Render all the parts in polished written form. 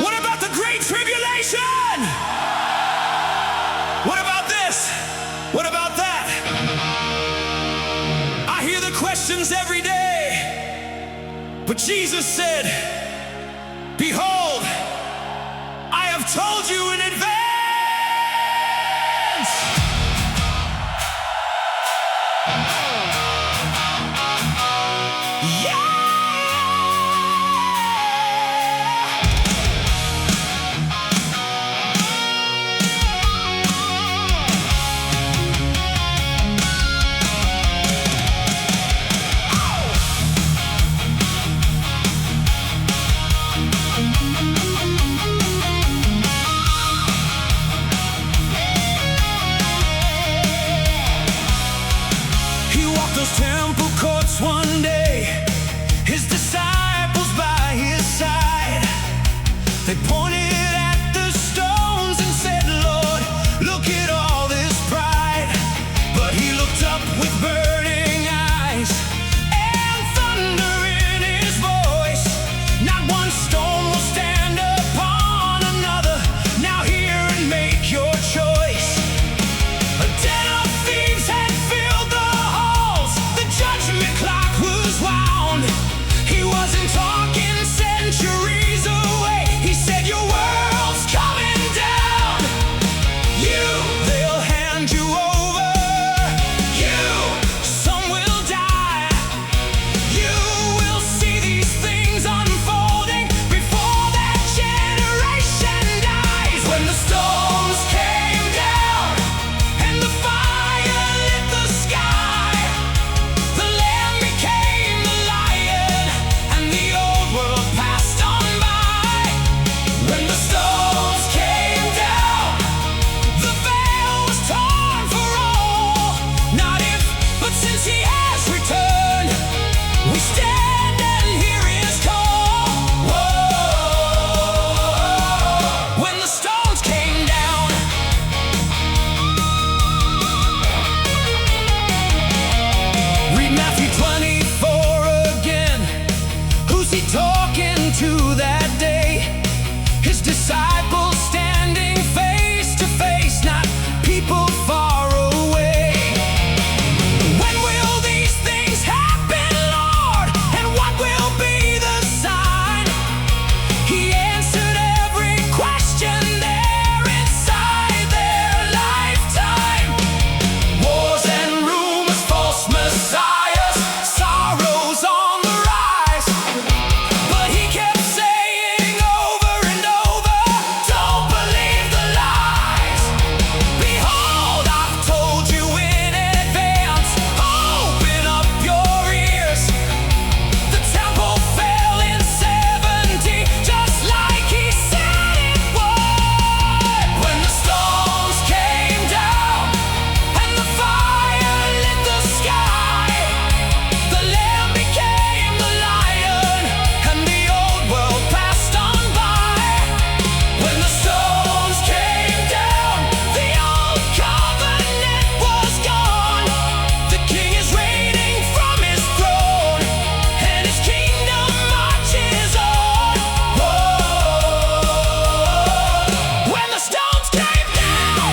What about the Great Tribulation? What about this? What about that? I hear the questions every day, but Jesus said, behold, I have told you in advance. Those temple courts one day, his disciples by his side, they pointed at the stones and said, Lord, look at all this pride. But he looked up with burning eyes and thunder in his voice. Not one stone will stand upon another. Now hear and make your choice. A den of thieves had filled the halls. The judgment clock was wound. He wasn't talking centuries away. He said, your world's coming down. They'll hand you over. Some will die. You will see these things unfolding before that generation dies. When the stones came down and the fire lit the sky, the Lamb became the lion and the old world passed on by. When the stones came down, the veil was torn for all. Not if, but since he has returned, we stand and hear his call. Whoa. When the stones came down, read Matthew 24 again. Who's he talking to that day? His disciples standing face to face, not people far away. When will these things happen, Lord? And what will be the sign? He answered every question there inside their lifetime. Wars and rumors, false messiahs, sorrows on the rise. But he kept saying over and over, don't believe the lies. Behold, I've told you in advance. Open up your ears. The temple fell in 70, just like he said it would. When the stones came down and the fire lit the sky, the Lamb became the lion and the old world passed on by. When the stones came down, the old covenant was gone. The King is reigning from his throne and his kingdom marches on. Whoa. When the stones came down.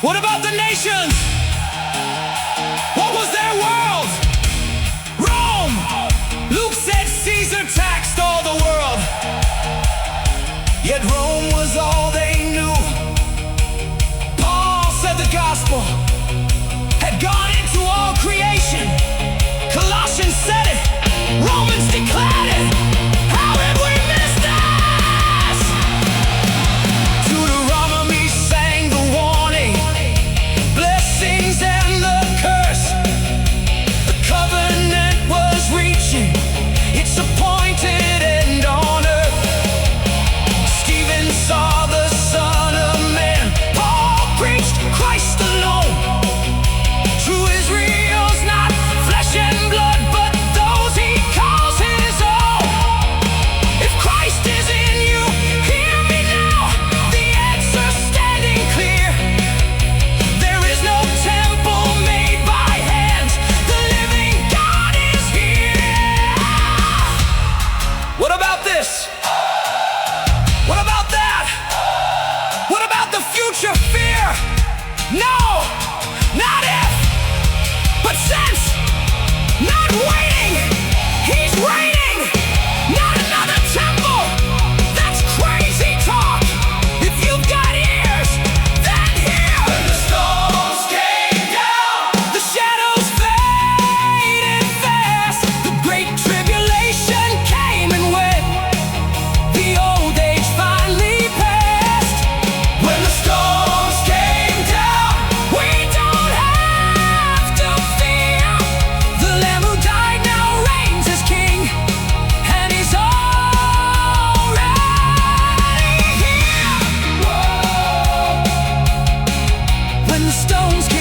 What about the nations? What was their world? Rome. Luke said Caesar taxed all the world. Yet Rome was all they knew. Paul said the gospel had gone into all creation. Colossians said it. Romans declared it. How have we missed this? Deuteronomy sang the warning. Blessed stones